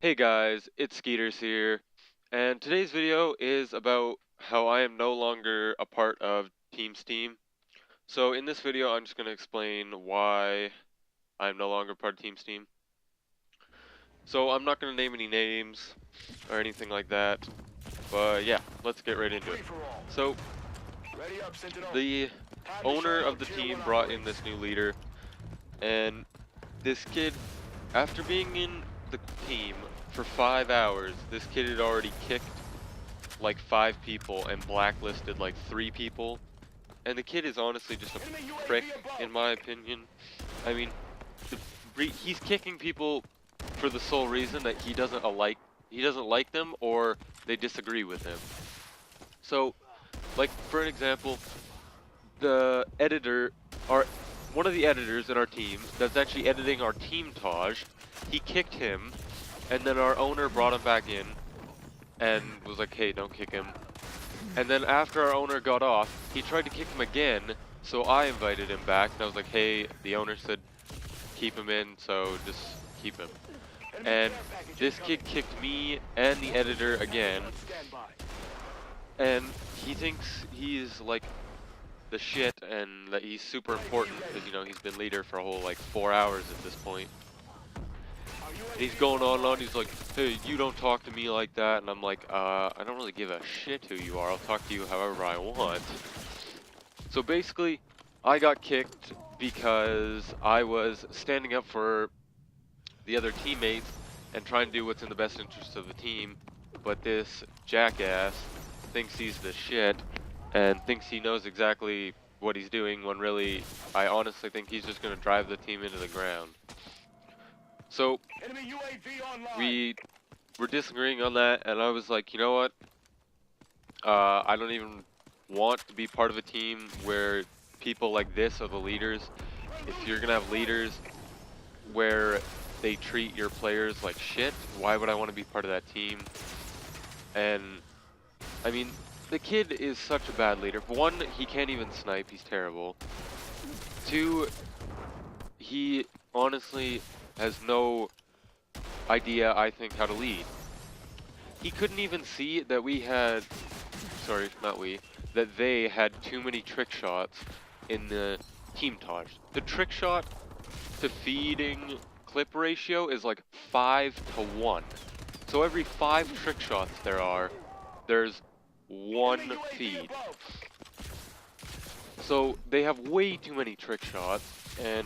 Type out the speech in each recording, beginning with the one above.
Hey guys, it's Skeeters here, and today's video is about how I am no longer a part of Team Steam. So in this video, I'm just going to explain why I'm no longer part of Team Steam. So I'm not going to name any names or anything like that, but yeah, let's get right into it. So the owner of the team brought in this new leader, and this kid, after being in the team for 5 hours, this kid had already kicked like 5 people and blacklisted like 3 people. And the kid is honestly just a prick, in my opinion. I mean, he's kicking people for the sole reason that he doesn't like them or they disagree with him. So, like for an example, the editor, our one of the editors in our team that's actually editing our team Taj, he kicked him, and then our owner brought him back in and was like, "Hey, don't kick him." And then after our owner got off, he tried to kick him again, so I invited him back, and I was like, "Hey, the owner said keep him in, so just keep him." And this kid kicked me and the editor again, and he thinks he's like the shit and that he's super important because, you know, he's been leader for a whole like 4 hours at this point. And he's going on and on, he's like, "Hey, you don't talk to me like that." And I'm like, I don't really give a shit who you are, I'll talk to you however I want. So basically, I got kicked because I was standing up for the other teammates and trying to do what's in the best interest of the team, but this jackass thinks he's the shit and thinks he knows exactly what he's doing when really, I honestly think he's just going to drive the team into the ground. So, we were disagreeing on that, and I was like, you know what? I don't even want to be part of a team where people like this are the leaders. If you're gonna have leaders where they treat your players like shit, why would I want to be part of that team? And I mean, the kid is such a bad leader. One, he can't even snipe, he's terrible. Two, he honestly has no idea, I think, how to lead. He couldn't even see that we had, sorry, not we, that they had too many trick shots in the team Taj. The trick shot to feeding clip ratio is like 5-to-1. So every 5 trick shots there's 1 feed. So they have way too many trick shots, and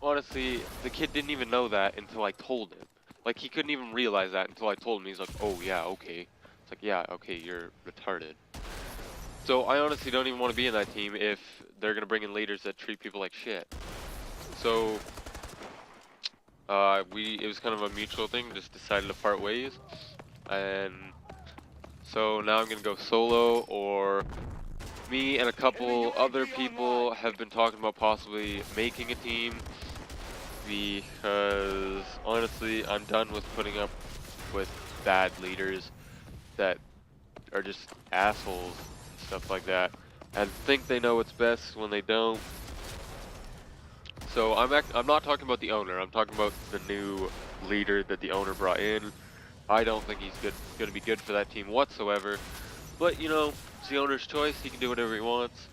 honestly, the kid didn't even know that until I told him. Like, he couldn't even realize that until I told him. He's like, "Oh yeah, okay." It's like, yeah, okay, you're retarded. So I honestly don't even want to be in that team if they're gonna bring in leaders that treat people like shit. So it was kind of a mutual thing, just decided to part ways. And so now I'm gonna go solo, or me and a couple other people have been talking about possibly making a team, because honestly I'm done with putting up with bad leaders that are just assholes, stuff like that, and think they know what's best when they don't. So I'm not talking about the owner, I'm talking about the new leader that the owner brought in. I don't think he's going to be good for that team whatsoever. But, you know, it's the owner's choice. He can do whatever he wants.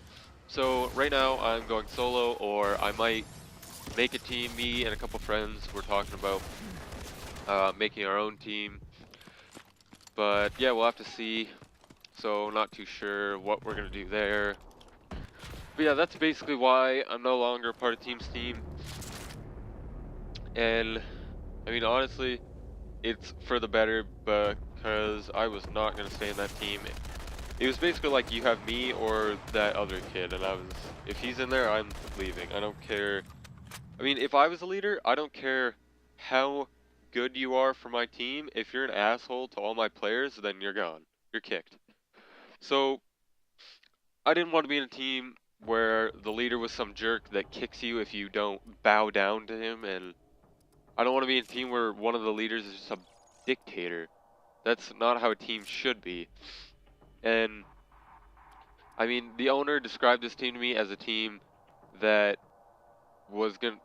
So right now I'm going solo, or I might make a team. Me and a couple friends were talking about making our own team. But yeah, we'll have to see. So not too sure what we're going to do there. But yeah, that's basically why I'm no longer part of Team Steam. And I mean, honestly, it's for the better, because I was not going to stay in that team. It was basically like, you have me or that other kid, and if he's in there, I'm leaving. I don't care. I mean, if I was a leader, I don't care how good you are for my team. If you're an asshole to all my players, then you're gone. You're kicked. So, I didn't want to be in a team where the leader was some jerk that kicks you if you don't bow down to him, and I don't want to be in a team where one of the leaders is just a dictator. That's not how a team should be. And I mean, the owner described this team to me as a team that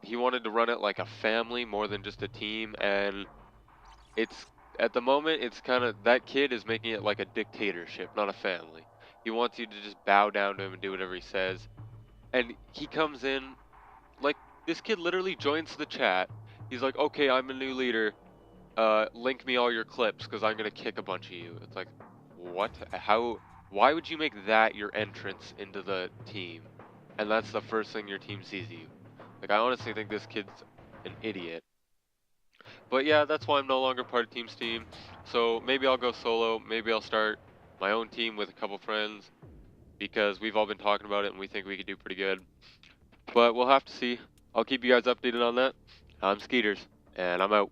he wanted to run it like a family more than just a team, and it's at the moment, it's kind of that kid is making it like a dictatorship, not a family. He wants you to just bow down to him and do whatever he says. And he comes in like this kid literally joins the chat. He's like, "Okay, I'm a new leader. Link me all your clips because I'm gonna kick a bunch of you." It's like, what? How? Why would you make that your entrance into the team? And that's the first thing your team sees you. Like, I honestly think this kid's an idiot. But yeah, that's why I'm no longer part of Team's team. So maybe I'll go solo. Maybe I'll start my own team with a couple friends because we've all been talking about it and we think we could do pretty good. But we'll have to see. I'll keep you guys updated on that. I'm Skeeters, and I'm out.